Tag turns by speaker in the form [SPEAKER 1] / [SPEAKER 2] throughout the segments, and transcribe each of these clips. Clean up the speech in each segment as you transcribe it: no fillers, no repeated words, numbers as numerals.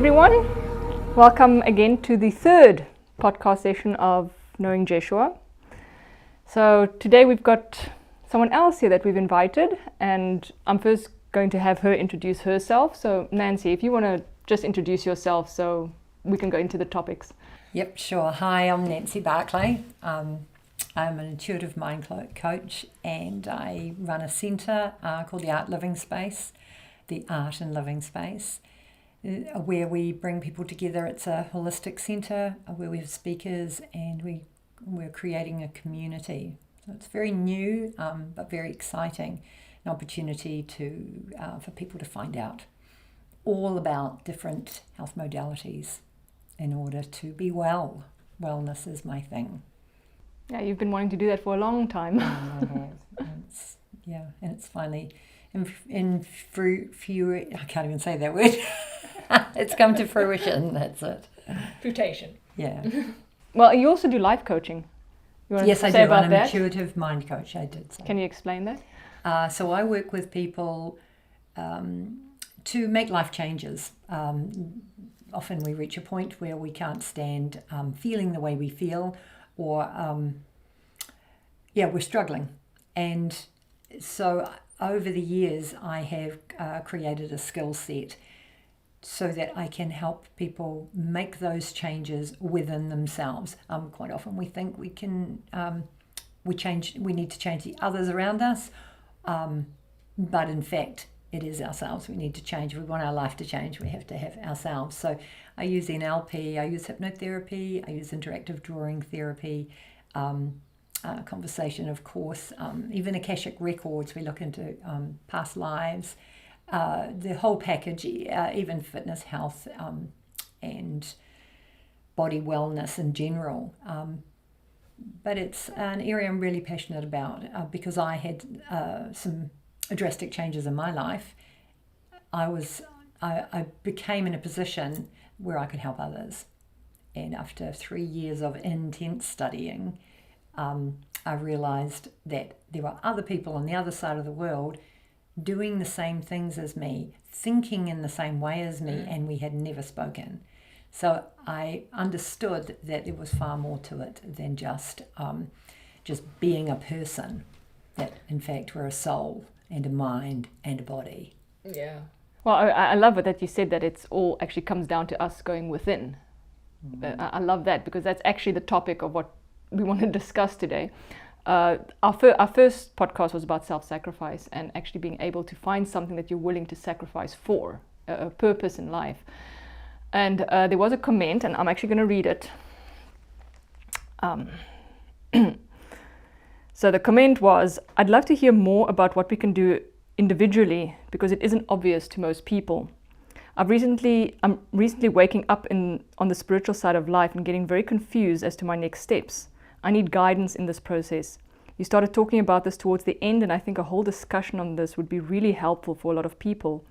[SPEAKER 1] everyone. Welcome again to the third podcast session of Knowing Jeshua. So today we've got someone else here that we've invited, and I'm first going to have her introduce herself. So Nancy, if you want to just introduce yourself so we can go into the topics.
[SPEAKER 2] Yep, sure. Hi, I'm Nancy Buckley. I'm an intuitive mind coach, and I run a centre called the Art and Living Space, where we bring people together. It's a holistic centre where we have speakers, and we're creating a community. So it's very new, but very exciting, an opportunity for people to find out all about different health modalities in order to be well. Wellness is my thing.
[SPEAKER 1] Yeah, you've been wanting to do that for a long time.
[SPEAKER 2] And it's finally I can't even say that word. It's come to fruition. That's it.
[SPEAKER 1] Fruition.
[SPEAKER 2] Yeah.
[SPEAKER 1] Well, you also do life coaching. You want
[SPEAKER 2] Yes,
[SPEAKER 1] to
[SPEAKER 2] I
[SPEAKER 1] say
[SPEAKER 2] do.
[SPEAKER 1] about
[SPEAKER 2] I'm
[SPEAKER 1] that?
[SPEAKER 2] an intuitive mind coach. I did say.
[SPEAKER 1] Can you explain that?
[SPEAKER 2] So I work with people to make life changes. Often we reach a point where we can't stand feeling the way we feel, or we're struggling. And so over the years, I have created a skill set so that I can help people make those changes within themselves. Quite often we think we need to change the others around us, but in fact, it is ourselves we need to change. If we want our life to change, we have to have ourselves. So I use NLP, I use hypnotherapy, I use interactive drawing therapy, conversation, of course, even Akashic records. We look into past lives, the whole package, even fitness, health, and body wellness in general. But it's an area I'm really passionate about because I had some drastic changes in my life. I became in a position where I could help others, and after 3 years of intense studying, I realized that there were other people on the other side of the world doing the same things as me, thinking in the same way as me, and we had never spoken. So I understood that there was far more to it than just being a person, that in fact we're a soul and a mind and a body.
[SPEAKER 1] Yeah. Well, I love it that you said that it's all actually comes down to us going within. I love that, because that's actually the topic of what we want to discuss today. Our first podcast was about self-sacrifice and actually being able to find something that you're willing to sacrifice for, a purpose in life. And there was a comment, and I'm actually going to read it. So the comment was, I'd love to hear more about what we can do individually, because it isn't obvious to most people. I'm recently waking up on the spiritual side of life and getting very confused as to my next steps. I need guidance in this process. You started talking about this towards the end, and I think a whole discussion on this would be really helpful for a lot of people.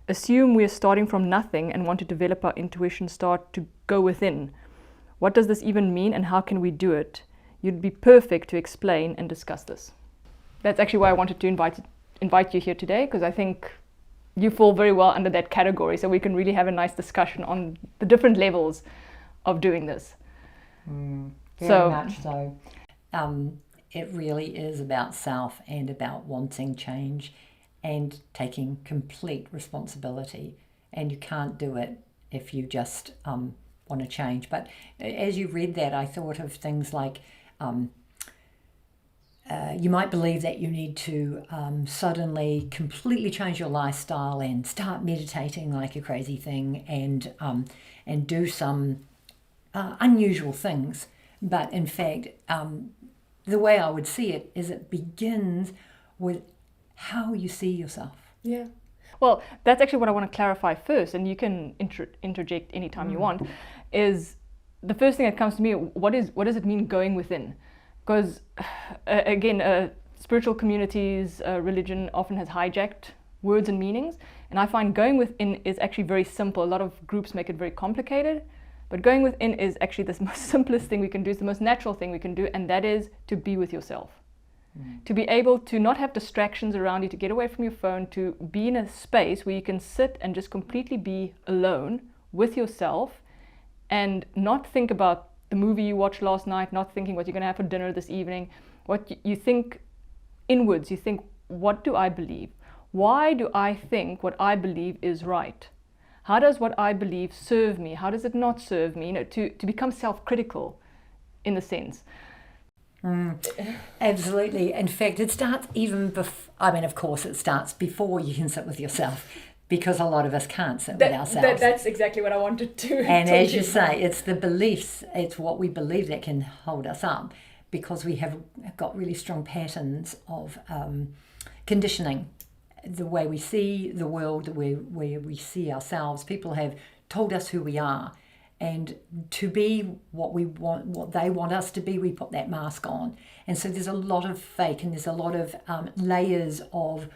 [SPEAKER 1] Assume we're starting from nothing and want to develop our intuition, start to go within. What does this even mean, and how can we do it? You'd be perfect to explain and discuss this. That's actually why I wanted to invite you here today, because I think you fall very well under that category, so we can really have a nice discussion on the different levels of doing this.
[SPEAKER 2] Very much so. It really is about self and about wanting change and taking complete responsibility. And you can't do it if you just want to change. But as you read that, I thought of things like you might believe that you need to suddenly completely change your lifestyle and start meditating like a crazy thing and do some unusual things. But in fact, the way I would see it is it begins with how you see yourself.
[SPEAKER 1] Yeah. Well, that's actually what I want to clarify first, and you can interject anytime you want, is the first thing that comes to me, what does it mean going within? Because, again, spiritual communities, religion often has hijacked words and meanings, and I find going within is actually very simple. A lot of groups make it very complicated. But going within is actually the most simplest thing we can do, it's the most natural thing we can do, and that is to be with yourself. To be able to not have distractions around you, to get away from your phone, to be in a space where you can sit and just completely be alone with yourself and not think about the movie you watched last night, not thinking what you're going to have for dinner this evening. What you think inwards, you think, what do I believe? Why do I think what I believe is right? How does what I believe serve me? How does it not serve me? To become self-critical in a sense.
[SPEAKER 2] Absolutely. In fact, it starts even before, of course, it starts before you can sit with yourself, because a lot of us can't sit with ourselves.
[SPEAKER 1] That's exactly what I wanted to.
[SPEAKER 2] And as you say, it's the beliefs, it's what we believe that can hold us up, because we have got really strong patterns of conditioning. The way we see the world, the way we see ourselves. People have told us who we are. And to be what we want, what they want us to be, we put that mask on. And so there's a lot of fake, and there's a lot of layers of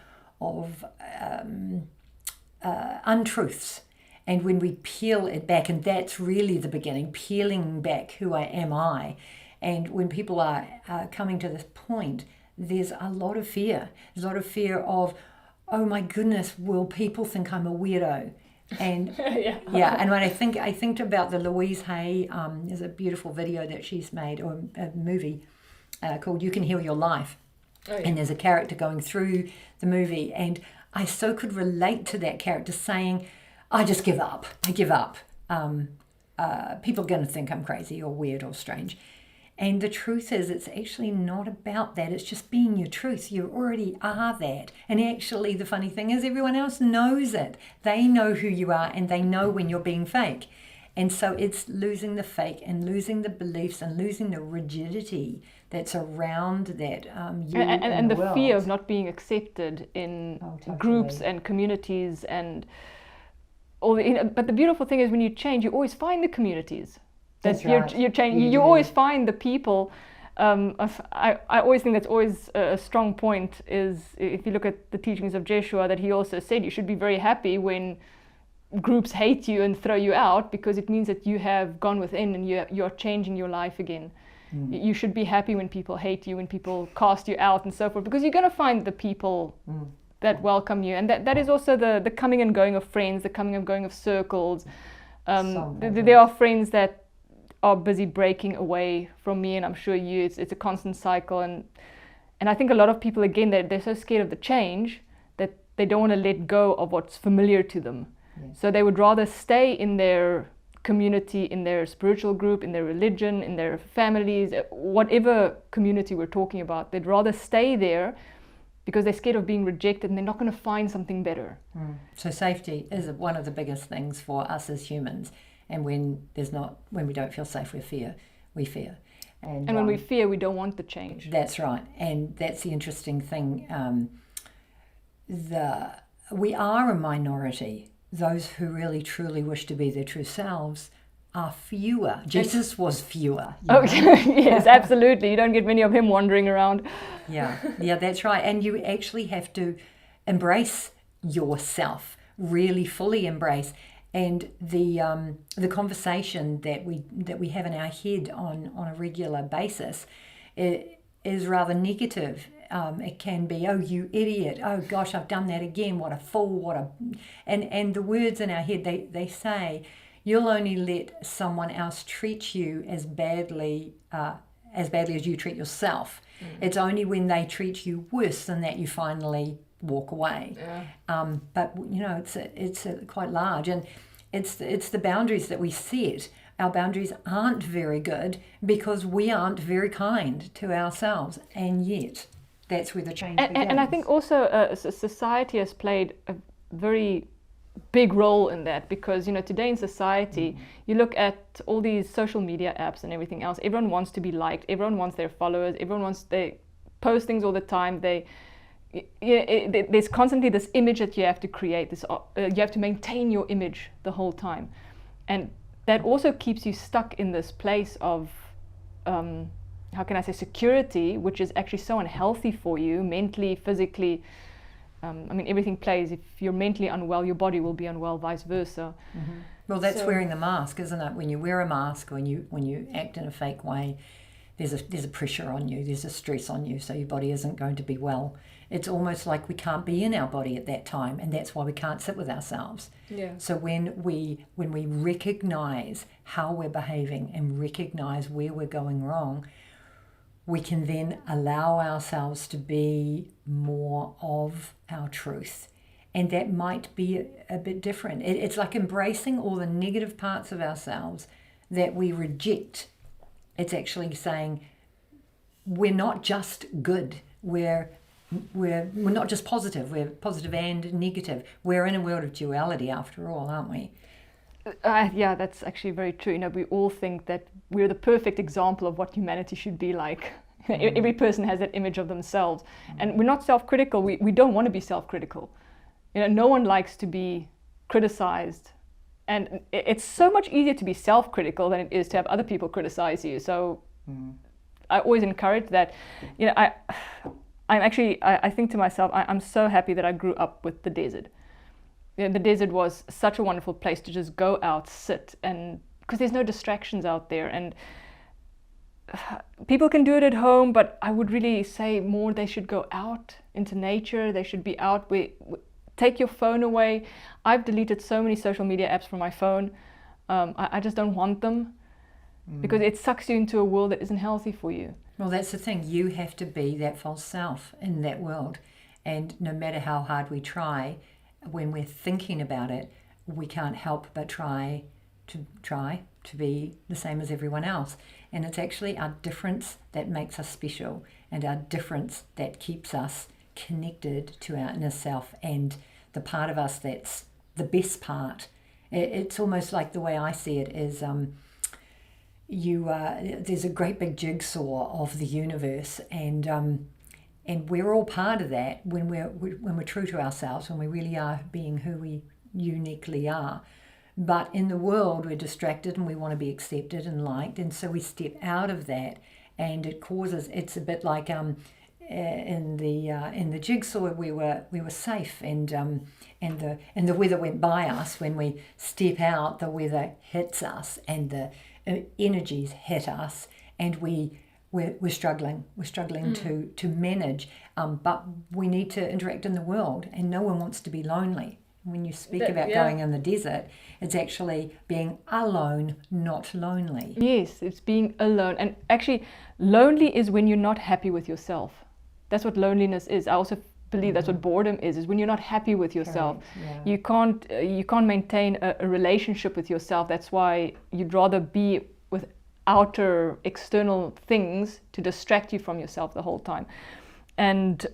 [SPEAKER 2] untruths. And when we peel it back, and that's really the beginning, peeling back who am I. And when people are coming to this point, there's a lot of fear. There's a lot of fear of, oh my goodness, will people think I'm a weirdo? And and when I think about the Louise Hay, there's a beautiful video that she's made, or a movie called You Can Heal Your Life. And there's a character going through the movie, and I so could relate to that character saying, I just give up. I give up. People are going to think I'm crazy or weird or strange. And the truth is, it's actually not about that. It's just being your truth. You already are that. And actually, the funny thing is, everyone else knows it. They know who you are, and they know when you're being fake. And so it's losing the fake and losing the beliefs and losing the rigidity that's around that.
[SPEAKER 1] And the fear of not being accepted in groups and communities and all. But the beautiful thing is, when you change, you always find the communities.
[SPEAKER 2] That's right.
[SPEAKER 1] You always find the people. I always think that's always a strong point, is if you look at the teachings of Jeshua, that he also said you should be very happy when groups hate you and throw you out, because it means that you have gone within and you're changing your life again. You should be happy when people hate you, when people cast you out and so forth, because you're going to find the people that welcome you. And that is also the coming and going of friends, the coming and going of circles. There are friends that are busy breaking away from me, and I'm sure it's a constant cycle, and I think a lot of people, again, they're so scared of the change that they don't want to let go of what's familiar to them. So they would rather stay in their community, in their spiritual group, in their religion, in their families, whatever community we're talking about. They'd rather stay there because they're scared of being rejected, and they're not going to find something better.
[SPEAKER 2] So safety is one of the biggest things for us as humans. And when we don't feel safe, we fear. And
[SPEAKER 1] when we fear, we don't want the change.
[SPEAKER 2] That's right. And that's the interesting thing. We are a minority. Those who really, truly wish to be their true selves are fewer. Jesus was fewer.
[SPEAKER 1] Yes, absolutely. You don't get many of him wandering around.
[SPEAKER 2] Yeah, that's right. And you actually have to embrace yourself, really fully embrace. And the conversation that we have in our head on a regular basis is rather negative. It can be, oh, you idiot, oh gosh, I've done that again, what a fool, and the words in our head, they say, you'll only let someone else treat you as badly as you treat yourself. It's only when they treat you worse than that you finally walk away. But it's quite large, and it's the boundaries that we set. Our boundaries aren't very good because we aren't very kind to ourselves, and yet that's where the change begins.
[SPEAKER 1] And I think also society has played a very big role in that, because today in society you look at all these social media apps and everything else. Everyone wants to be liked, everyone wants their followers, they post things all the time. There's constantly this image that you have to create. You have to maintain your image the whole time, and that also keeps you stuck in this place of how can I say, security, which is actually so unhealthy for you mentally, physically. Everything plays. If you're mentally unwell, your body will be unwell, vice versa.
[SPEAKER 2] Well, that's wearing the mask, isn't it? When you wear a mask, when you act in a fake way, there's a pressure on you, there's a stress on you, so your body isn't going to be well. It's almost like we can't be in our body at that time, and that's why we can't sit with ourselves.
[SPEAKER 1] Yeah.
[SPEAKER 2] So when we recognize how we're behaving and recognize where we're going wrong, we can then allow ourselves to be more of our truth. And that might be a bit different. It's like embracing all the negative parts of ourselves that we reject. It's actually saying we're not just good. We're not just positive. We're positive and negative. We're in a world of duality after all, aren't we?
[SPEAKER 1] Yeah, that's actually very true. You know, we all think that we're the perfect example of what humanity should be like. Every person has that image of themselves. And we're not self-critical. We don't want to be self-critical. You know, no one likes to be criticized. And it's so much easier to be self-critical than it is to have other people criticize you. So I always encourage that. You know, I think to myself, I'm so happy that I grew up with the desert. You know, the desert was such a wonderful place to just go out, sit, and because there's no distractions out there. And people can do it at home, but I would really say more they should go out into nature. They should be out. Take your phone away. I've deleted so many social media apps from my phone. I just don't want them because it sucks you into a world that isn't healthy for you.
[SPEAKER 2] Well, that's the thing. You have to be that false self in that world. And no matter how hard we try, when we're thinking about it, we can't help but try to be the same as everyone else. And it's actually our difference that makes us special, and our difference that keeps us connected to our inner self and the part of us that's the best part. It's almost like the way I see it is there's a great big jigsaw of the universe, and we're all part of that when we're true to ourselves, when we really are being who we uniquely are. But in the world, we're distracted and we want to be accepted and liked, and so we step out of that, and it's a bit like in the jigsaw we were safe, and the weather went by us. When we step out, the weather hits us and the energies hit us, and we're struggling to manage, but we need to interact in the world, and no one wants to be lonely. When you speak about going in the desert, it's actually being alone, not lonely.
[SPEAKER 1] Yes, it's being alone. And actually, lonely is when you're not happy with yourself. That's what loneliness is. I also believe that's what boredom is when you're not happy with yourself. Yeah. You can't maintain a relationship with yourself. That's why you'd rather be with outer external things to distract you from yourself the whole time. And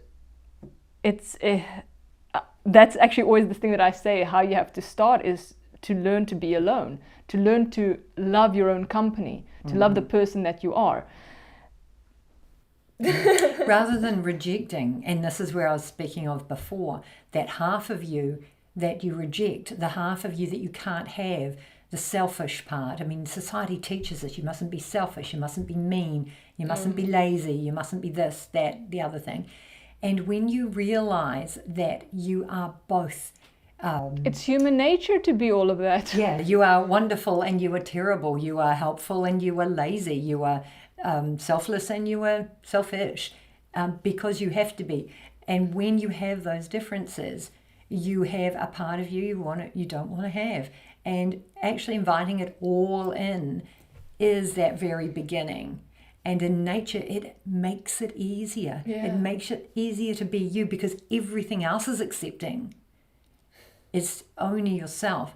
[SPEAKER 1] that's actually always the thing that I say, how you have to start is to learn to be alone, to learn to love your own company, to love the person that you are.
[SPEAKER 2] Rather than rejecting, and this is where I was speaking of before, that half of you that you reject, the half of you that you can't have, the selfish part. I mean, society teaches us you mustn't be selfish, you mustn't be mean, you mustn't be lazy, you mustn't be this, that, the other thing. And when you realize that you are both...
[SPEAKER 1] it's human nature to be all of that.
[SPEAKER 2] Yeah, you are wonderful and you are terrible. You are helpful and you are lazy. You are selfless and you are selfish, because you have to be. And when you have those differences, you have a part of you you don't want to have. And actually inviting it all in is that very beginning. And in nature, it makes it easier. Yeah. It makes it easier to be you because everything else is accepting. It's only yourself.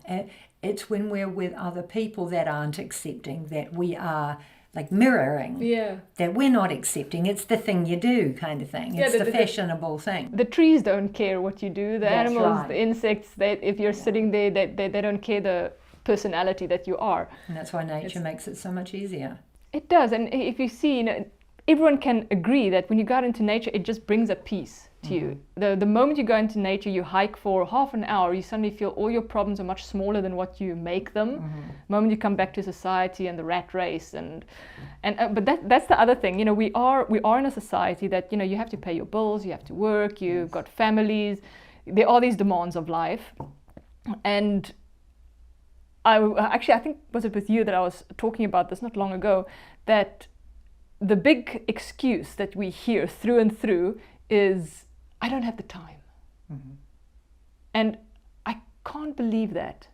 [SPEAKER 2] It's when we're with other people that aren't accepting that we are like mirroring.
[SPEAKER 1] Yeah. That
[SPEAKER 2] we're not accepting. It's the thing you do kind of thing. It's the fashionable thing.
[SPEAKER 1] The trees don't care what you do. The animals, right. The insects, if you're sitting there, they don't care the personality that you are.
[SPEAKER 2] And that's why nature makes it so much easier.
[SPEAKER 1] It does, and if you see, everyone can agree that when you go out into nature, it just brings a peace to you. The moment you go into nature, you hike for half an hour, you suddenly feel all your problems are much smaller than what you make them. The moment you come back to society and the rat race, but that's the other thing. We are in a society that you have to pay your bills, you have to work, you've got families. There are these demands of life, and I think was it with you that I was talking about this not long ago, that the big excuse that we hear through and through is, I don't have the time.
[SPEAKER 2] Mm-hmm.
[SPEAKER 1] And I can't believe that.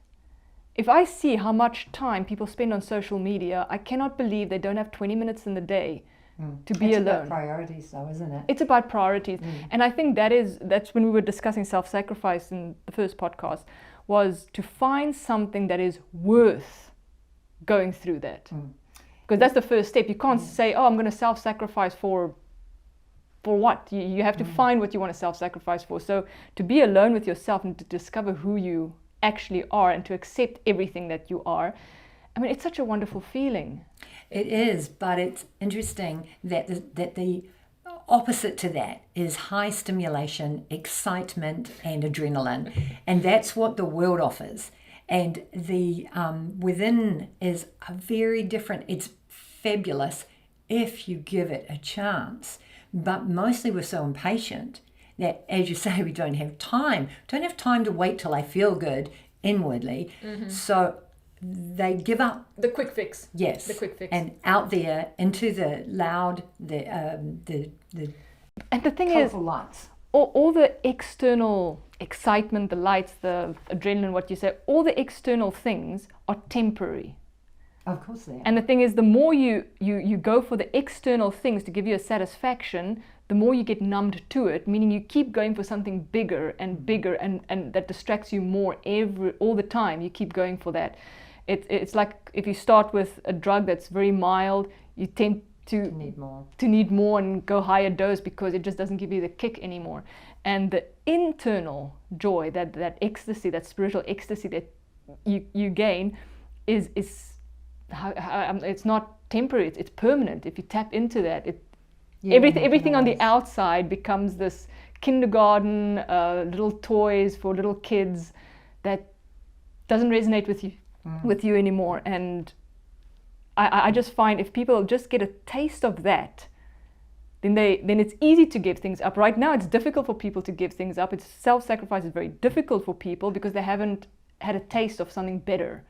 [SPEAKER 1] If I see how much time people spend on social media, I cannot believe they don't have 20 minutes in the day to be alone.
[SPEAKER 2] It's about priorities though, isn't it?
[SPEAKER 1] It's about priorities. And I think that's when we were discussing self-sacrifice in the first podcast, was to find something that is worth going through that. Because that's the first step. You can't say, oh, I'm going to self-sacrifice for what? You have to find what you want to self-sacrifice for. So to be alone with yourself and to discover who you actually are and to accept everything that you are, I mean, it's such a wonderful feeling.
[SPEAKER 2] It is, but it's interesting that the opposite to that is high stimulation, excitement, and adrenaline. And that's what the world offers. And the within is a very different, it's fabulous if you give it a chance. But mostly we're so impatient that, as you say, we don't have time. Don't have time to wait till I feel good inwardly. So they give up.
[SPEAKER 1] The quick fix.
[SPEAKER 2] Yes.
[SPEAKER 1] The quick fix.
[SPEAKER 2] And out there into the loud, the
[SPEAKER 1] and the thing is,
[SPEAKER 2] colorful lights.
[SPEAKER 1] all the external excitement, the lights, the adrenaline, what you say, all the external things are temporary.
[SPEAKER 2] Of course they are.
[SPEAKER 1] And the thing is, the more you go for the external things to give you a satisfaction, the more you get numbed to it, meaning you keep going for something bigger and bigger, and that distracts you more all the time. You keep going for that. It's like if you start with a drug that's very mild, you tend to need more and go higher dose because it just doesn't give you the kick anymore. And the internal joy, that ecstasy, that spiritual ecstasy that you gain is it's not temporary, it's permanent. If you tap into that, everything on the outside becomes this kindergarten, little toys for little kids that doesn't resonate with you anymore. And I just find if people just get a taste of that, then it's easy to give things up. Right now it's difficult for people to give things up. It's self-sacrifice is very difficult for people because they haven't had a taste of something better.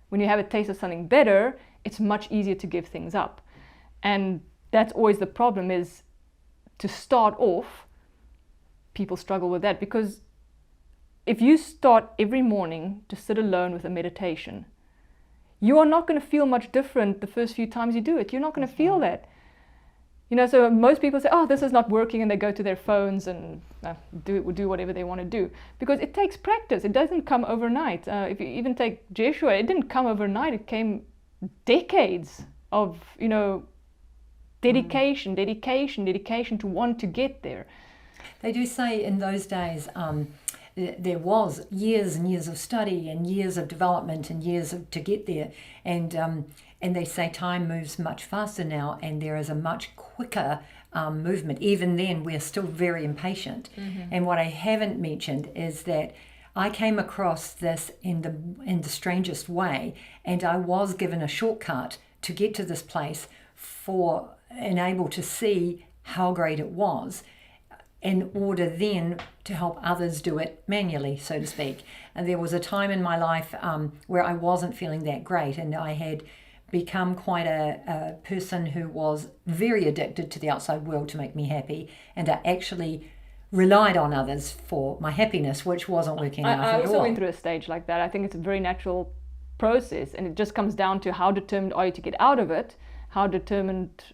[SPEAKER 1] When you have a taste of something better, it's much easier to give things up. And that's always the problem, is to start off, people struggle with that. Because if you start every morning to sit alone with a meditation, you are not going to feel much different the first few times you do it. You're not going to feel that. So most people say, oh, this is not working, and they go to their phones and do whatever they want to do. Because it takes practice. It doesn't come overnight. If you even take Jeshua, it didn't come overnight. It came decades of, dedication to want to get there.
[SPEAKER 2] They do say in those days there was years and years of study and years of development and to get there. And they say time moves much faster now, and there is a much quicker movement. Even then, we're still very impatient. And what I haven't mentioned is that I came across this in the strangest way, and I was given a shortcut to get to this place and able to see how great it was, in order then to help others do it manually, so to speak. And there was a time in my life where I wasn't feeling that great, and I had become quite a person who was very addicted to the outside world to make me happy, and I actually relied on others for my happiness, which wasn't working out at all.
[SPEAKER 1] I also went through a stage like that. I think it's a very natural process, and it just comes down to how determined are you to get out of it, how determined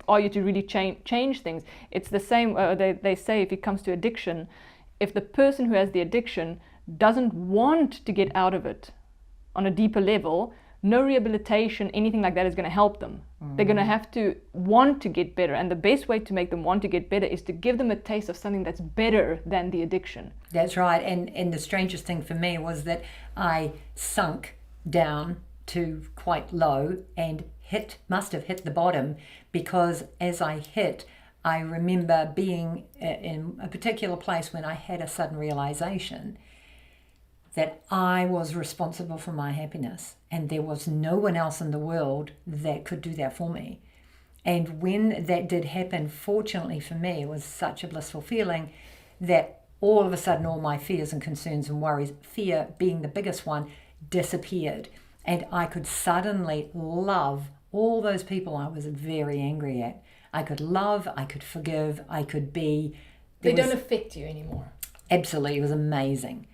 [SPEAKER 1] are you to really change things. It's the same, they say if it comes to addiction, if the person who has the addiction doesn't want to get out of it on a deeper level, no rehabilitation, anything like that is going to help them. They're going to have to want to get better. And the best way to make them want to get better is to give them a taste of something that's better than the addiction.
[SPEAKER 2] That's right. And the strangest thing for me was that I sunk down to quite low and must have hit the bottom, because as I hit, I remember being in a particular place when I had a sudden realization that I was responsible for my happiness, and there was no one else in the world that could do that for me. And when that did happen, fortunately for me, it was such a blissful feeling that all of a sudden all my fears and concerns and worries, fear being the biggest one, disappeared. And I could suddenly love all those people I was very angry at. I could love, I could forgive, I could be.
[SPEAKER 1] They don't affect you anymore.
[SPEAKER 2] Absolutely, it was amazing.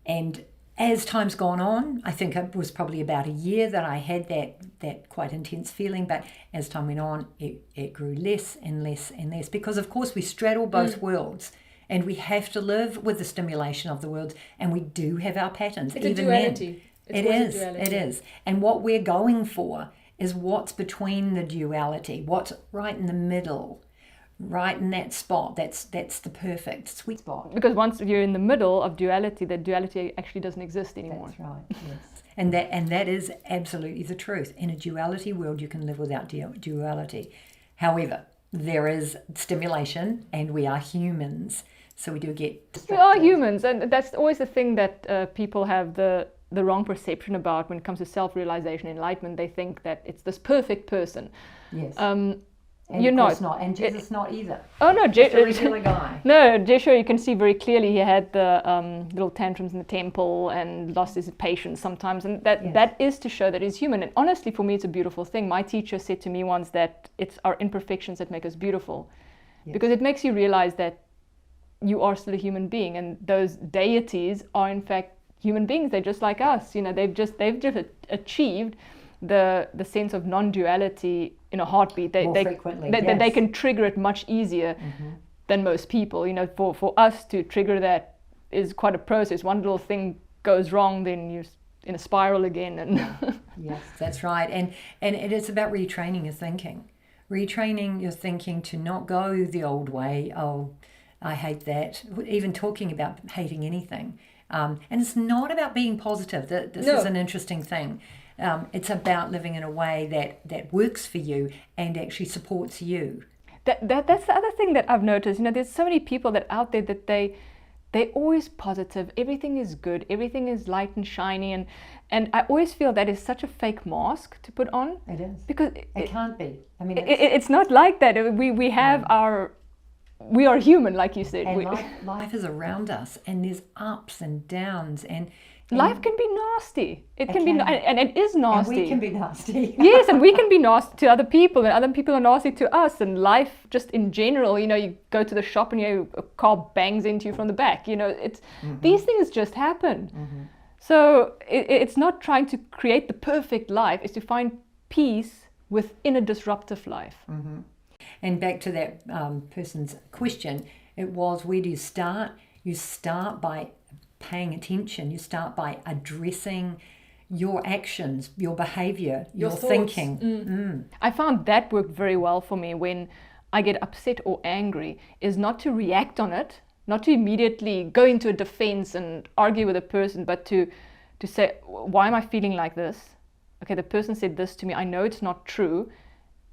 [SPEAKER 2] And as time's gone on, I think it was probably about a year that I had that quite intense feeling, but as time went on, it grew less and less and less, because of course we straddle both worlds, and we have to live with the stimulation of the worlds, and we do have our patterns.
[SPEAKER 1] It's even a duality.
[SPEAKER 2] It is. And what we're going for is what's between the duality, what's right in the middle, right in that spot. That's the perfect sweet spot.
[SPEAKER 1] Because once you're in the middle of duality, the duality actually doesn't exist anymore.
[SPEAKER 2] That's right, yes. And that is absolutely the truth. In a duality world, you can live without duality. However, there is stimulation, and we are humans, so we do get distracted.
[SPEAKER 1] We are humans, and that's always the thing that people have the wrong perception about when it comes to self-realization, enlightenment. They think that it's this perfect person.
[SPEAKER 2] Yes.
[SPEAKER 1] And
[SPEAKER 2] you're not, and Jesus not either.
[SPEAKER 1] Oh no,
[SPEAKER 2] Just a regular guy.
[SPEAKER 1] No, Jeshua, you can see very clearly he had the little tantrums in the temple and lost his patience sometimes, and that is to show that he's human. And honestly, for me, it's a beautiful thing. My teacher said to me once that it's our imperfections that make us beautiful, because it makes you realize that you are still a human being, and those deities are in fact human beings. They're just like us. You know, they've just achieved the sense of non-duality in a heartbeat. They can trigger it much easier than most people. You know, for us to trigger that is quite a process. One little thing goes wrong, then you're in a spiral again. And
[SPEAKER 2] yes, that's right. And it is about retraining your thinking. Retraining your thinking to not go the old way. Oh, I hate that. Even talking about hating anything. And it's not about being positive. This is an interesting thing. It's about living in a way that works for you and actually supports you.
[SPEAKER 1] That's the other thing that I've noticed. You know, there's so many people that out there that they're always positive. Everything is good. Everything is light and shiny. And I always feel that is such a fake mask to put on.
[SPEAKER 2] It is.
[SPEAKER 1] Because
[SPEAKER 2] it can't be. I mean,
[SPEAKER 1] it's not like that. We have we are human, like you said.
[SPEAKER 2] And life is around us, and there's ups and downs, and
[SPEAKER 1] life can be nasty. It can be, and it is nasty.
[SPEAKER 2] And we can be nasty.
[SPEAKER 1] Yes, and we can be nasty to other people, and other people are nasty to us. And life, just in general, you know, you go to the shop and a car bangs into you from the back. You know, it's these things just happen. So it's not trying to create the perfect life. It's to find peace within a disruptive life.
[SPEAKER 2] And back to that person's question, it was, where do you start? You start by paying attention. You start by addressing your actions, your behavior, your thinking.
[SPEAKER 1] I found that worked very well for me when I get upset or angry, is not to react on it, not to immediately go into a defense and argue with a person, but to say, why am I feeling like this? Okay, the person said this to me. I know it's not true.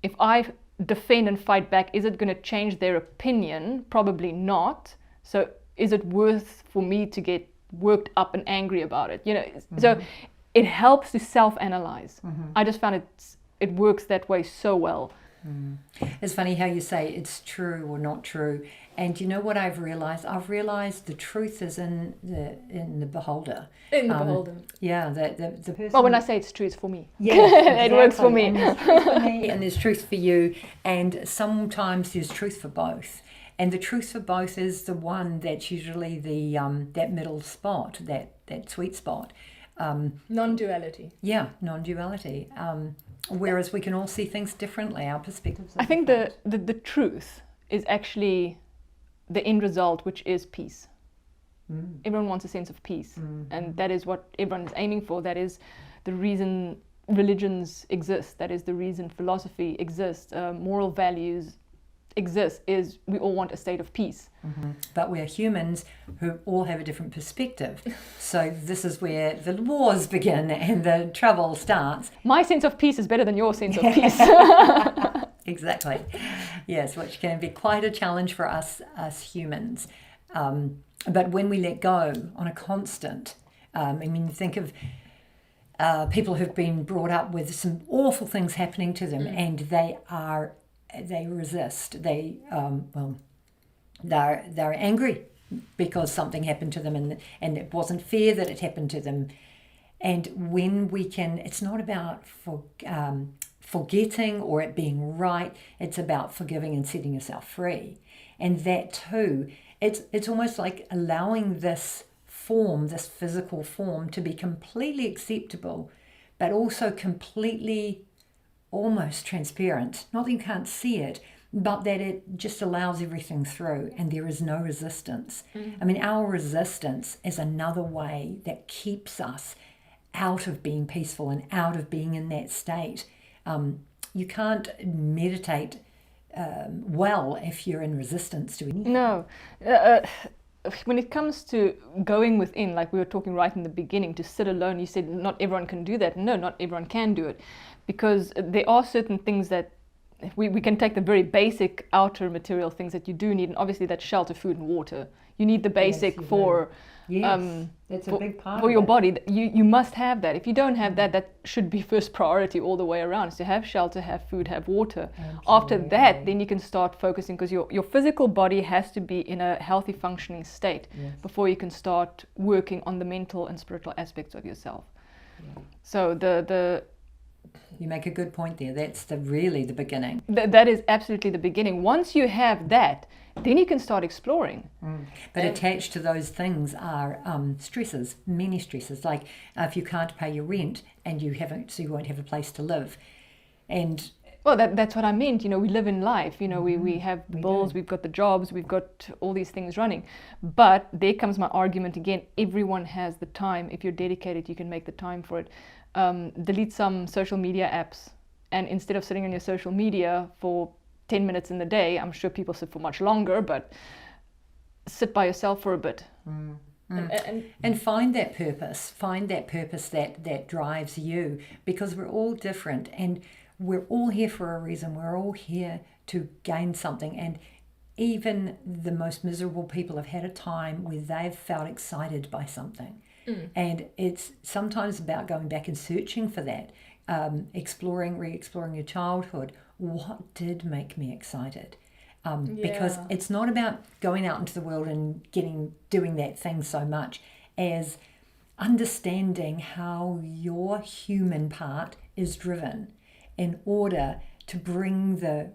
[SPEAKER 1] If I defend and fight back, is it going to change their opinion? Probably not. So is it worth for me to get worked up and angry about it? You know, so it helps to self-analyze. I just found it works that way so well.
[SPEAKER 2] It's funny how you say it's true or not true. And you know what I've realized? I've realized the truth is in the beholder.
[SPEAKER 1] In the beholder.
[SPEAKER 2] Yeah, the person.
[SPEAKER 1] Well, when I say it's true, it's for me.
[SPEAKER 2] Yeah,
[SPEAKER 1] exactly. It works for me.
[SPEAKER 2] And there's truth for me, and there's truth for you, and sometimes there's truth for both. And the truth for both is the one that's usually the that middle spot, that sweet spot.
[SPEAKER 1] Non-duality.
[SPEAKER 2] Yeah, non-duality. Whereas we can all see things differently. Our perspectives are
[SPEAKER 1] I think
[SPEAKER 2] different.
[SPEAKER 1] the truth is actually the end result, which is peace. Everyone wants a sense of peace, and that is what everyone is aiming for. That is the reason religions exist. That is the reason philosophy exists. Moral values exist, is we all want a state of peace.
[SPEAKER 2] But we're humans who all have a different perspective. So this is where the wars begin and the trouble starts.
[SPEAKER 1] My sense of peace is better than your sense of peace.
[SPEAKER 2] Exactly. Yes, which can be quite a challenge for us humans. But when we let go on a constant, I mean, think of people who've been brought up with some awful things happening to them, and they resist. They're angry because something happened to them, and it wasn't fair that it happened to them. And when we can, it's not about forgetting or it being right. It's about forgiving and setting yourself free. And that too, it's almost like allowing this form, this physical form, to be completely acceptable, but also completely almost transparent. Not that you can't see it, but that it just allows everything through and there is no resistance. I mean, our resistance is another way that keeps us out of being peaceful and out of being in that state. You can't meditate well if you're in resistance to anything.
[SPEAKER 1] No. When it comes to going within, like we were talking right in the beginning, to sit alone, you said not everyone can do that. No, not everyone can do it, because there are certain things that we can take the very basic outer material things that you do need, and obviously that's shelter, food and water. You need the basic for
[SPEAKER 2] that's a big part
[SPEAKER 1] for
[SPEAKER 2] of
[SPEAKER 1] your
[SPEAKER 2] it.
[SPEAKER 1] body. You must have that. If you don't have that, that should be first priority all the way around, is to have shelter, have food, have water. After that, then you can start focusing, because your physical body has to be in a healthy functioning state before you can start working on the mental and spiritual aspects of yourself. So
[SPEAKER 2] you make a good point there. That's really the beginning.
[SPEAKER 1] That is absolutely the beginning. Once you have that, then you can start exploring.
[SPEAKER 2] But attached to those things are stresses, many stresses. Like if you can't pay your rent and you won't have a place to live. And
[SPEAKER 1] well, that's what I meant. We live in life. We have bills, we've got the jobs, we've got all these things running. But there comes my argument again. Everyone has the time. If you're dedicated, you can make the time for it. Delete some social media apps, and instead of sitting on your social media for 10 minutes in the day, I'm sure people sit for much longer, but sit by yourself for a bit.
[SPEAKER 2] And find that purpose that drives you, because we're all different and we're all here for a reason. We're all here to gain something, and even the most miserable people have had a time where they've felt excited by something. And it's sometimes about going back and searching for that, re-exploring your childhood. What did make me excited? Because it's not about going out into the world and doing that thing so much as understanding how your human part is driven in order to bring the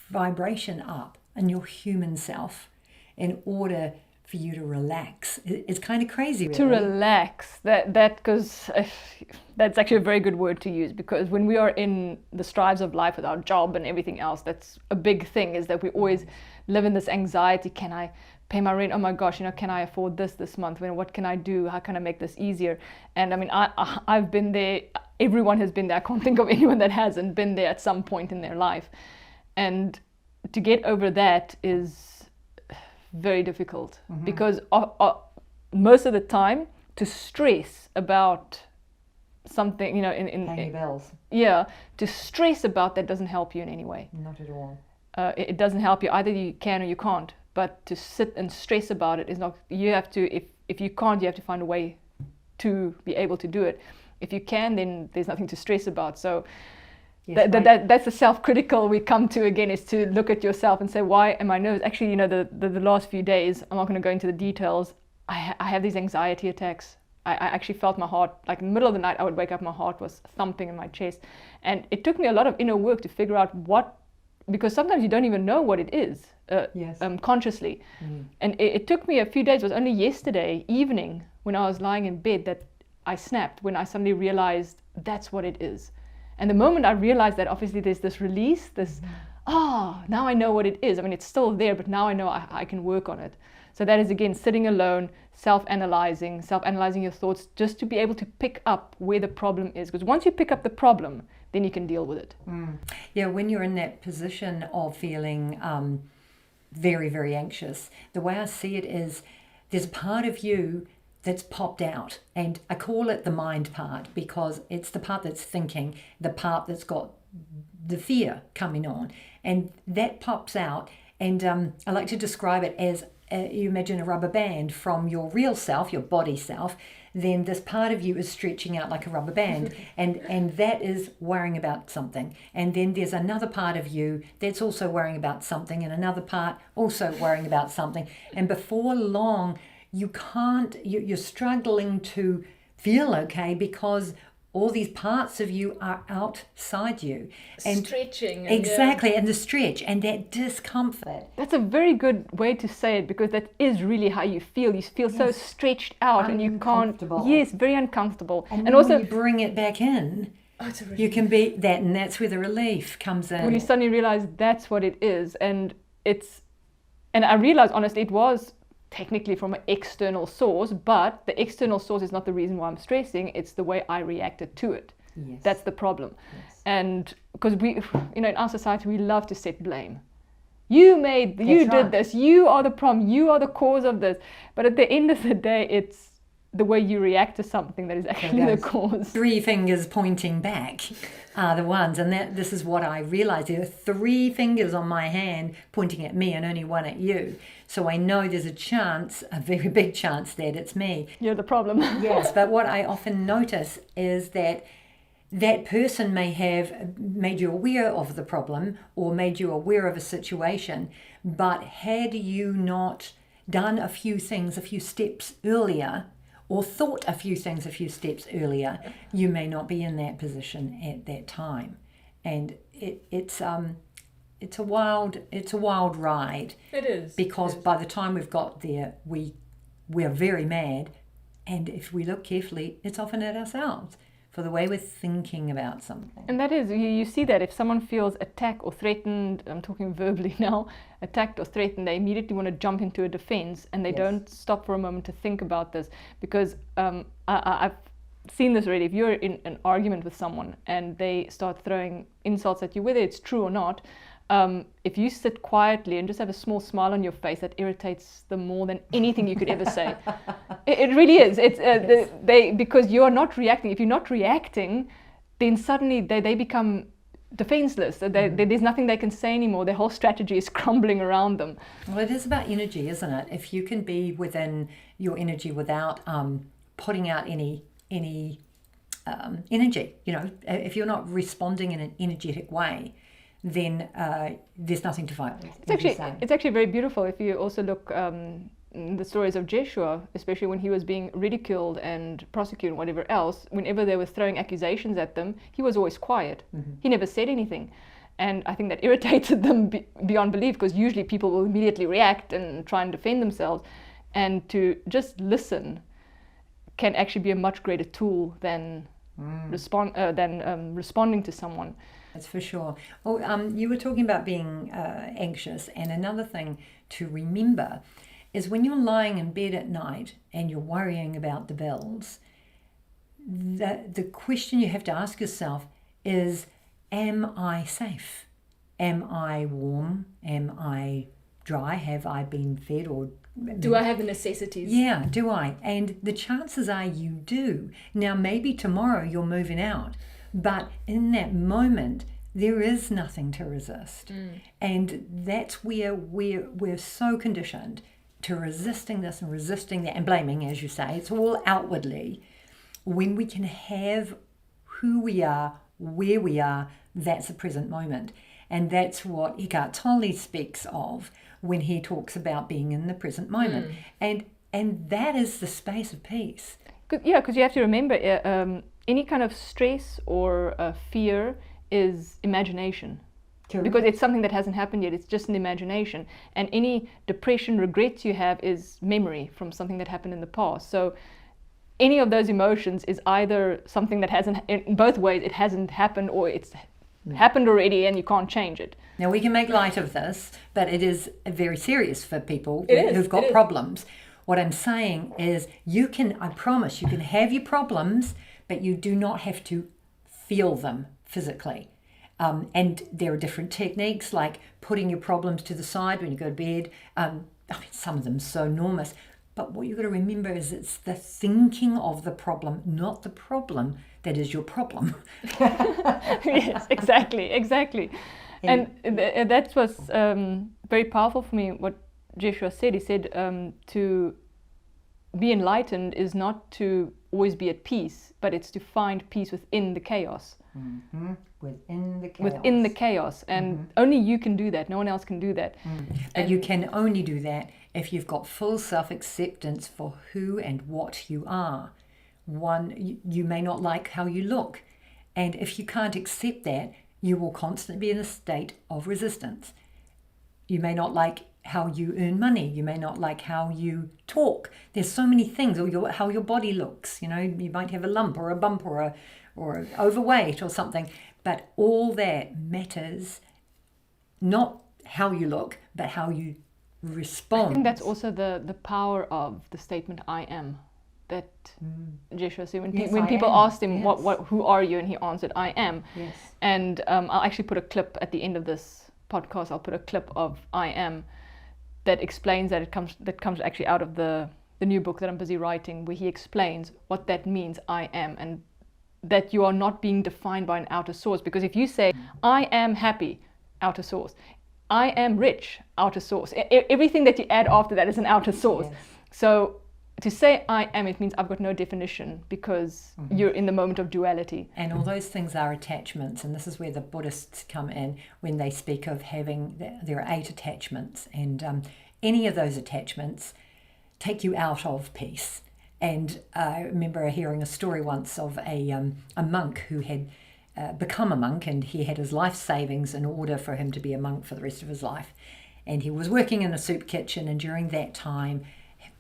[SPEAKER 2] vibration up in your human self, in order for you to relax. It's kind of crazy, really.
[SPEAKER 1] To relax, because that's actually a very good word to use, because when we are in the strives of life with our job and everything else, that's a big thing, is that we always live in this anxiety. Can I pay my rent? Oh my gosh, can I afford this month? What can I do? How can I make this easier? And I mean, I've been there. Everyone has been there. I can't think of anyone that hasn't been there at some point in their life. And to get over that is very difficult, because most of the time, to stress about something,
[SPEAKER 2] paying bills.
[SPEAKER 1] Yeah, to stress about that doesn't help you in any way.
[SPEAKER 2] Not at all.
[SPEAKER 1] It doesn't help you. Either you can or you can't. But to sit and stress about it is not. You have to. If you can't, you have to find a way to be able to do it. If you can, then there's nothing to stress about. So. Yes, that's the self-critical we come to again, is to look at yourself and say, why am I nervous? Actually, the last few days, I'm not going to go into the details, I have these anxiety attacks. I actually felt my heart, like in the middle of the night, I would wake up, my heart was thumping in my chest. And it took me a lot of inner work to figure out because sometimes you don't even know what it is consciously. And it took me a few days. It was only yesterday evening when I was lying in bed that I snapped, when I suddenly realized that's what it is. And the moment I realized that, obviously there's this release, now I know what it is. I mean, it's still there, but now I know I can work on it. So that is, again, sitting alone, self-analyzing your thoughts, just to be able to pick up where the problem is. Because once you pick up the problem, then you can deal with it.
[SPEAKER 2] Yeah, when you're in that position of feeling very, very anxious, the way I see it is there's a part of you that's popped out, and I call it the mind part, because it's the part that's thinking, the part that's got the fear coming on, and that pops out. And I like to describe it as you imagine a rubber band from your real self, your body self. Then this part of you is stretching out like a rubber band, and that is worrying about something. And then there's another part of you that's also worrying about something, and another part also worrying about something. And before long, you're struggling to feel okay, because all these parts of you are outside you. And
[SPEAKER 3] stretching.
[SPEAKER 2] Exactly, and the stretch and that discomfort.
[SPEAKER 1] That's a very good way to say it, because that is really how you feel. You feel so stretched out and you can't.
[SPEAKER 2] Uncomfortable.
[SPEAKER 1] Yes, very uncomfortable.
[SPEAKER 2] And
[SPEAKER 1] also,
[SPEAKER 2] when you bring it back in, you can be that, and that's where the relief comes in.
[SPEAKER 1] when you suddenly realize that's what it is, and I realized honestly it was technically from an external source, but the external source is not the reason why I'm stressing. It's the way I reacted to it.
[SPEAKER 2] Yes.
[SPEAKER 1] That's the problem.
[SPEAKER 2] Yes.
[SPEAKER 1] And because we, in our society, we love to set blame. You did this. You are the problem. You are the cause of this. But at the end of the day, it's the way you react to something that is actually the cause.
[SPEAKER 2] 3 fingers pointing back are the ones, and this is what I realized. There are 3 fingers on my hand pointing at me and only 1 at you. So I know there's a chance, a very big chance, that it's me.
[SPEAKER 1] You're the problem.
[SPEAKER 2] Yes, but what I often notice is that that person may have made you aware of the problem or made you aware of a situation, but had you not done a few things a few steps earlier, or thought a few things a few steps earlier, you may not be in that position at that time. And it's a wild ride.
[SPEAKER 3] It is.
[SPEAKER 2] Because by the time we've got there, we're very mad, and if we look carefully, it's often at ourselves for the way we're thinking about something.
[SPEAKER 1] And that is, you see that if someone feels attacked or threatened, I'm talking verbally now, attacked or threatened, they immediately want to jump into a defense, and they don't stop for a moment to think about this. Because I've seen this already. If you're in an argument with someone and they start throwing insults at you, whether it's true or not, if you sit quietly and just have a small smile on your face, that irritates them more than anything you could ever say. It really is. It's because you are not reacting. If you're not reacting, then suddenly they become defenseless. There's nothing they can say anymore. Their whole strategy is crumbling around them.
[SPEAKER 2] Well, it is about energy, isn't it? If you can be within your energy without putting out any energy, if you're not responding in an energetic way, then there's nothing to fight with.
[SPEAKER 1] It's actually very beautiful if you also look in the stories of Jeshua, especially when he was being ridiculed and prosecuted and whatever else. Whenever they were throwing accusations at them, he was always quiet. He never said anything. And I think that irritated them beyond belief, because usually people will immediately react and try and defend themselves. And to just listen can actually be a much greater tool than responding to someone.
[SPEAKER 2] That's for sure. Oh, you were talking about being anxious, and another thing to remember is when you're lying in bed at night and you're worrying about the bills, the question you have to ask yourself is, am I safe? Am I warm? Am I dry? Have I been fed? Or
[SPEAKER 3] do I have the necessities?
[SPEAKER 2] Yeah, do I? And the chances are you do. Now, maybe tomorrow you're moving out, but in that moment, there is nothing to resist. And that's where we're so conditioned to resisting this and resisting that and blaming, as you say. It's all outwardly. When we can have who we are, where we are, that's the present moment. And that's what Eckhart Tolle speaks of when he talks about being in the present moment. And that is the space of peace.
[SPEAKER 1] Because you have to remember, any kind of stress or fear is imagination.
[SPEAKER 2] Correct.
[SPEAKER 1] Because it's something that hasn't happened yet. It's just an imagination. And any depression, regrets you have is memory from something that happened in the past. So any of those emotions is either something that hasn't, in both ways, it hasn't happened, or it's happened already and you can't change it.
[SPEAKER 2] Now, we can make light of this, but it is very serious for people who've got problems. What I'm saying is I promise, you can have your problems, but you do not have to feel them physically. And there are different techniques, like putting your problems to the side when you go to bed. Some of them are so enormous. But what you've got to remember is it's the thinking of the problem, not the problem, that is your problem.
[SPEAKER 1] Yes, exactly. And that was very powerful for me, what Jeshua said. He said to be enlightened is not to always be at peace, but it's to find peace within the chaos. Within the chaos. And only you can do that. No one else can do that.
[SPEAKER 2] And you can only do that if you've got full self-acceptance for who and what you are. You may not like how you look. And if you can't accept that, you will constantly be in a state of resistance. You may not like how you earn money. You may not like how you talk. There's so many things, or how your body looks. You might have a lump or a bump or overweight or something. But all that matters, not how you look, but how you respond.
[SPEAKER 1] I think that's also the power of the statement "I am." That Jeshua said when people asked him, who are you, and he answered, "I am."
[SPEAKER 2] Yes.
[SPEAKER 1] And I'll actually put a clip at the end of this podcast. I'll put a clip of "I am" that explains that comes actually out of the new book that I'm busy writing, where he explains what that means, "I am," and that you are not being defined by an outer source. Because if you say, "I am happy," outer source. "I am rich," outer source. Everything that you add after that is an outer source.
[SPEAKER 2] Yes.
[SPEAKER 1] So to say "I am," it means I've got no definition, because you're in the moment of duality.
[SPEAKER 2] And all those things are attachments, and this is where the Buddhists come in when they speak of having, there are 8 attachments, and any of those attachments take you out of peace. And I remember hearing a story once of a monk who had become a monk, and he had his life savings in order for him to be a monk for the rest of his life. And he was working in a soup kitchen, and during that time,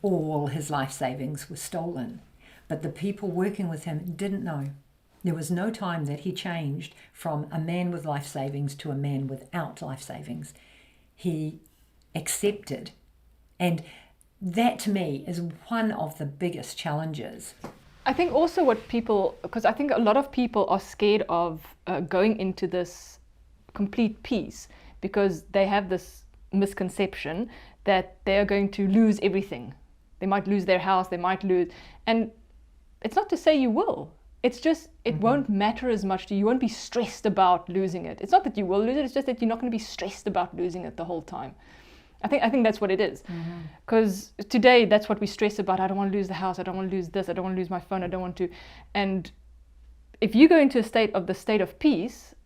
[SPEAKER 2] all his life savings were stolen. But the people working with him didn't know. There was no time that he changed from a man with life savings to a man without life savings. He accepted. And that to me is one of the biggest challenges.
[SPEAKER 1] I think also because I think a lot of people are scared of going into this complete peace, because they have this misconception that they are going to lose everything. They might lose their house, they might lose, and it's not to say you will. It's just, it won't matter as much to you. You won't be stressed about losing it. It's not that you will lose it, it's just that you're not going to be stressed about losing it the whole time. I think that's what it is. Because today, that's what we stress about. I don't want to lose the house, I don't want to lose this, I don't want to lose my phone, I don't want to. And if you go into a state of peace,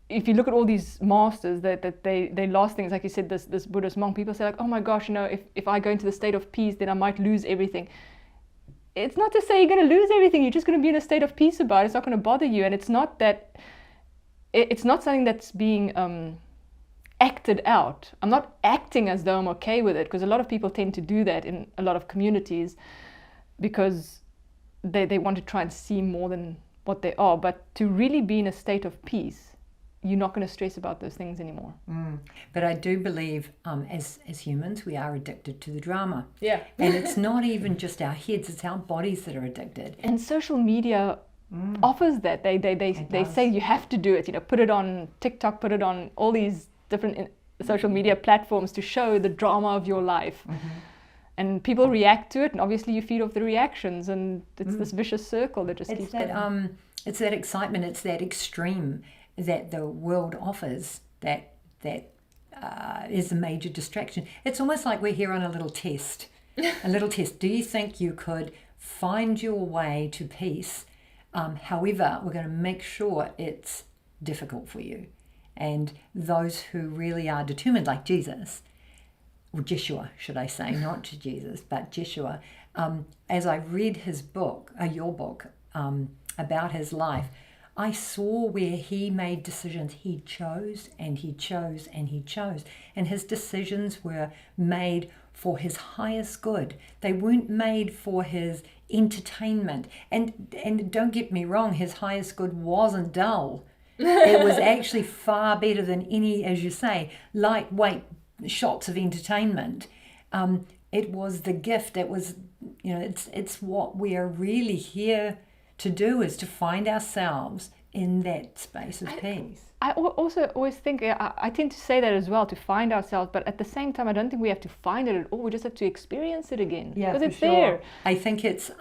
[SPEAKER 1] if you look at all these masters that they lost things, like you said, this Buddhist monk, people say like, oh my gosh, if I go into the state of peace, then I might lose everything. It's not to say you're going to lose everything. You're just going to be in a state of peace about it. It's not going to bother you. And it's not something that's being acted out. I'm not acting as though I'm okay with it, because a lot of people tend to do that in a lot of communities, because they want to try and seem more than what they are. But to really be in a state of peace, you're not going to stress about those things anymore.
[SPEAKER 2] But I do believe as humans, we are addicted to the drama.
[SPEAKER 1] Yeah.
[SPEAKER 2] And it's not even just our heads, it's our bodies that are addicted.
[SPEAKER 1] And social media offers that. They say you have to do it. Put it on TikTok, put it on all these different social media platforms to show the drama of your life. And people react to it, and obviously you feed off the reactions, and it's this vicious circle that just keeps going.
[SPEAKER 2] It's that excitement, it's that extreme that the world offers that is a major distraction. It's almost like we're here on a little test. Do you think you could find your way to peace? However, we're going to make sure it's difficult for you. And those who really are determined, like Jesus, or Jeshua, should I say, not Jesus, but Jeshua, as I read his book, your book, about his life, I saw where he made decisions. He chose and he chose and he chose. And his decisions were made for his highest good. They weren't made for his entertainment. And don't get me wrong, his highest good wasn't dull. It was actually far better than any, as you say, lightweight shots of entertainment. It was the gift. It was, it's what we are really here to do, is to find ourselves in that space of peace.
[SPEAKER 1] I also always think, I tend to say that as well, to find ourselves, but at the same time, I don't think we have to find it at all. We just have to experience it again.
[SPEAKER 2] Yeah,
[SPEAKER 1] because it's
[SPEAKER 2] sure.
[SPEAKER 1] there.
[SPEAKER 2] I think it's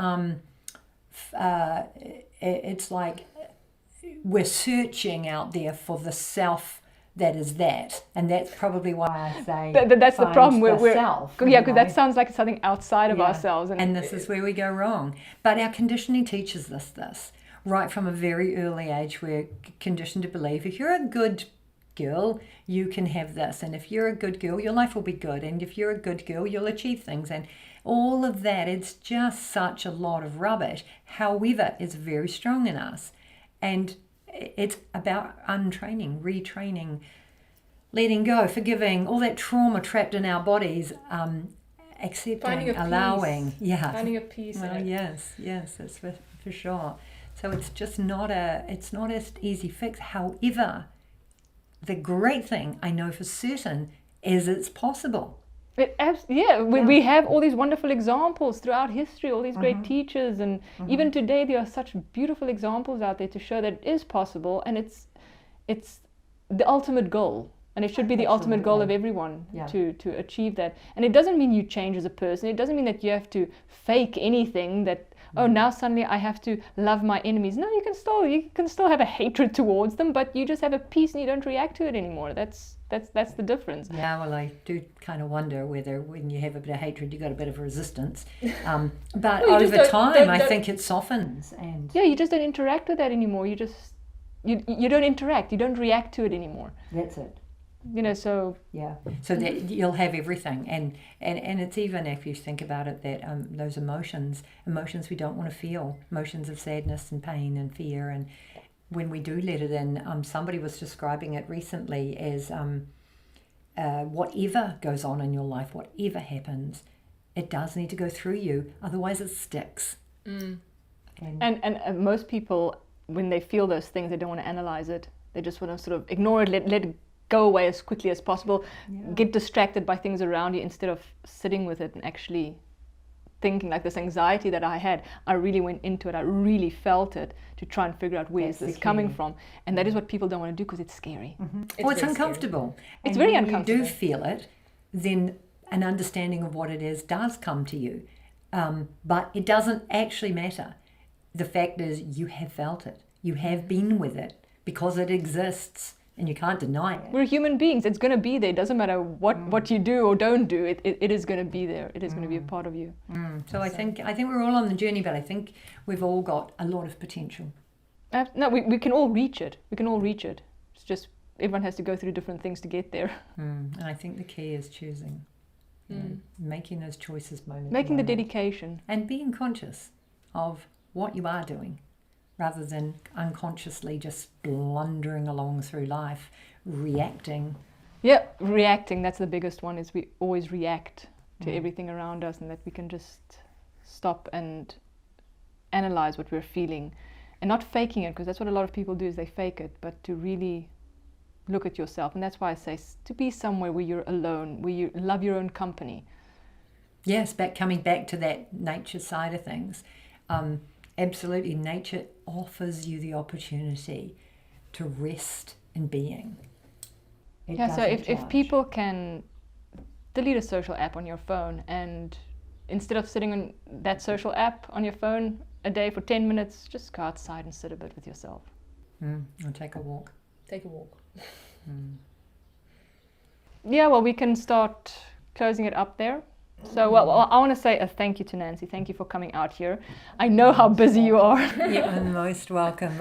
[SPEAKER 2] like we're searching out there for the self that is that, and that's probably why I say
[SPEAKER 1] that's the problem. Because that sounds like something outside of
[SPEAKER 2] Yeah.
[SPEAKER 1] ourselves,
[SPEAKER 2] and this is where we go wrong. But our conditioning teaches us this right from a very early age. We're conditioned to believe if you're a good girl, you can have this. And if you're a good girl, your life will be good. And if you're a good girl, you'll achieve things. And all of that, it's just such a lot of rubbish. However, it's very strong in us. And it's about untraining, retraining, letting go, forgiving, all that trauma trapped in our bodies, accepting, allowing.
[SPEAKER 3] Peace.
[SPEAKER 2] Yeah.
[SPEAKER 3] Finding a peace.
[SPEAKER 2] Well, yes, that's for sure. So it's just not an easy fix. However, the great thing I know for certain is it's possible.
[SPEAKER 1] We have all these wonderful examples throughout history, all these great teachers, and even today there are such beautiful examples out there to show that it is possible, and it's the ultimate goal, and it should be the ultimate goal of everyone to achieve that. And it doesn't mean you change as a person. It doesn't mean that you have to fake anything, that now suddenly I have to love my enemies. No, you can still have a hatred towards them, but you just have a peace and you don't react to it anymore. That's the difference.
[SPEAKER 2] Yeah, well, I do kind of wonder whether when you have a bit of hatred, you got a bit of resistance. But over time, I think it softens. And
[SPEAKER 1] you just don't interact with that anymore. You don't interact. You don't react to it anymore.
[SPEAKER 2] That's it.
[SPEAKER 1] So
[SPEAKER 2] that you'll have everything, and it's even, if you think about it, that those emotions we don't want to feel, emotions of sadness and pain and fear, and when we do let it in, somebody was describing it recently as whatever goes on in your life, whatever happens, it does need to go through you, otherwise it sticks.
[SPEAKER 1] And most people, when they feel those things, they don't want to analyze it. They just want to sort of ignore it, let it go away as quickly as possible, get distracted by things around you instead of sitting with it and actually thinking. Like this anxiety that I had, I really went into it, I really felt it to try and figure out where is this coming from. And that is what people don't want to do because it's scary.
[SPEAKER 2] It's uncomfortable.
[SPEAKER 1] It's very uncomfortable.
[SPEAKER 2] When you do feel it, then an understanding of what it is does come to you. But it doesn't actually matter. The fact is you have felt it. You have been with it because it exists. And you can't deny it.
[SPEAKER 1] We're human beings. It's going to be there. It doesn't matter what you do or don't do. It is going to be there. It is going to be a part of you.
[SPEAKER 2] So I think we're all on the journey, but I think we've all got a lot of potential.
[SPEAKER 1] No, we can all reach it. We can all reach it. It's just everyone has to go through different things to get there.
[SPEAKER 2] And I think the key is choosing, making those choices moment.
[SPEAKER 1] Making the dedication.
[SPEAKER 2] And being conscious of what you are doing, rather than unconsciously just blundering along through life, reacting.
[SPEAKER 1] Yeah, reacting, that's the biggest one, is we always react to everything around us, and that we can just stop and analyze what we're feeling and not faking it, because that's what a lot of people do, is they fake it, but to really look at yourself. And that's why I say to be somewhere where you're alone, where you love your own company.
[SPEAKER 2] Yes, coming back to that nature side of things. Absolutely, nature offers you the opportunity to rest in being.
[SPEAKER 1] So if people can delete a social app on your phone, and instead of sitting on that social app on your phone a day for 10 minutes, just go outside and sit a bit with yourself.
[SPEAKER 2] Or take a walk.
[SPEAKER 1] Yeah, well, we can start closing it up there. So, well, I want to say a thank you to Nancy. Thank you for coming out here. I know how busy you are.
[SPEAKER 2] You're most welcome.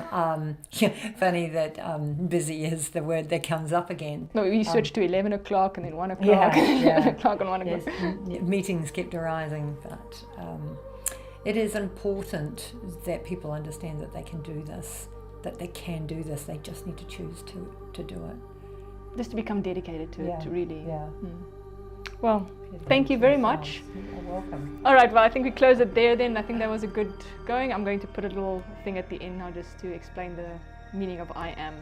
[SPEAKER 2] Funny that busy is the word that comes up again.
[SPEAKER 1] No, we switched to 11 o'clock and then 1 o'clock, 11 o'clock and 1 o'clock.
[SPEAKER 2] Yes, meetings kept arising, but it is important that people understand that they can do this, They just need to choose to do it.
[SPEAKER 1] Just to become dedicated to it, to really.
[SPEAKER 2] Yeah.
[SPEAKER 1] Well, thank you very much.
[SPEAKER 2] You're welcome.
[SPEAKER 1] All right, well, I think we close it there then. I think that was a good going. I'm going to put a little thing at the end now just to explain the meaning of I am,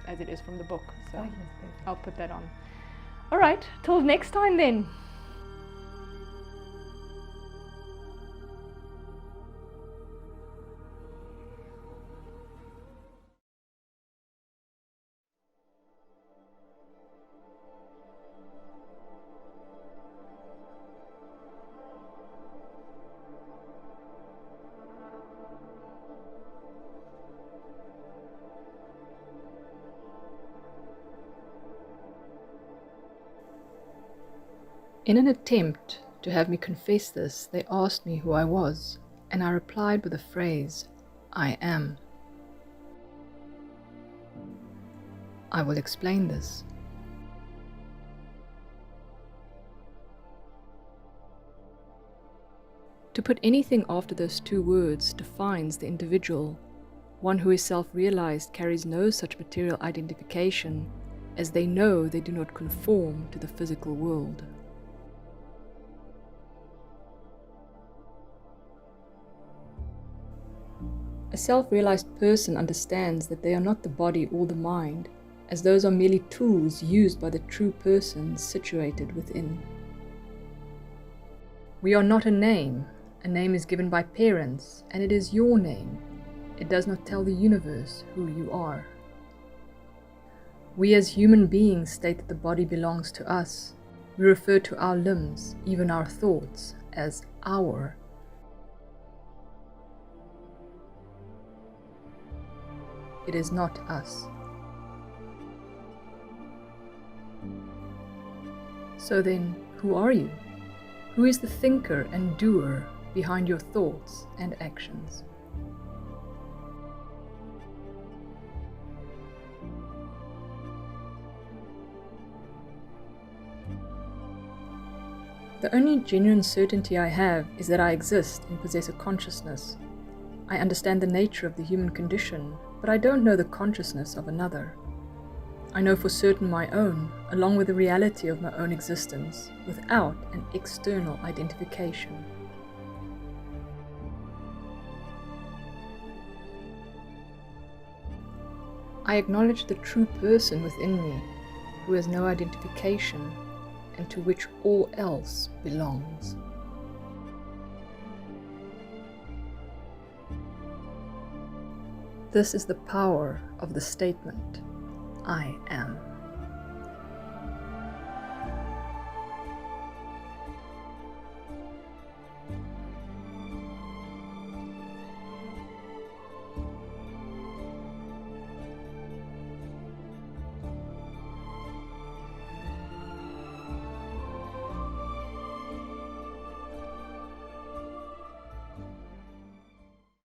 [SPEAKER 1] as it is from the book. So I'll put that on. All right, till next time then. In an attempt to have me confess this, they asked me who I was, and I replied with the phrase, I am. I will explain this. To put anything after those two words defines the individual. One who is self-realized carries no such material identification, as they know they do not conform to the physical world. A self-realized person understands that they are not the body or the mind, as those are merely tools used by the true person situated within. We are not a name. A name is given by parents, and it is your name. It does not tell the universe who you are. We as human beings state that the body belongs to us. We refer to our limbs, even our thoughts, as our. It is not us. So then, who are you? Who is the thinker and doer behind your thoughts and actions? The only genuine certainty I have is that I exist and possess a consciousness. I understand the nature of the human condition, but I don't know the consciousness of another. I know for certain my own, along with the reality of my own existence, without an external identification. I acknowledge the true person within me, who has no identification, and to which all else belongs. This is the power of the statement, I am.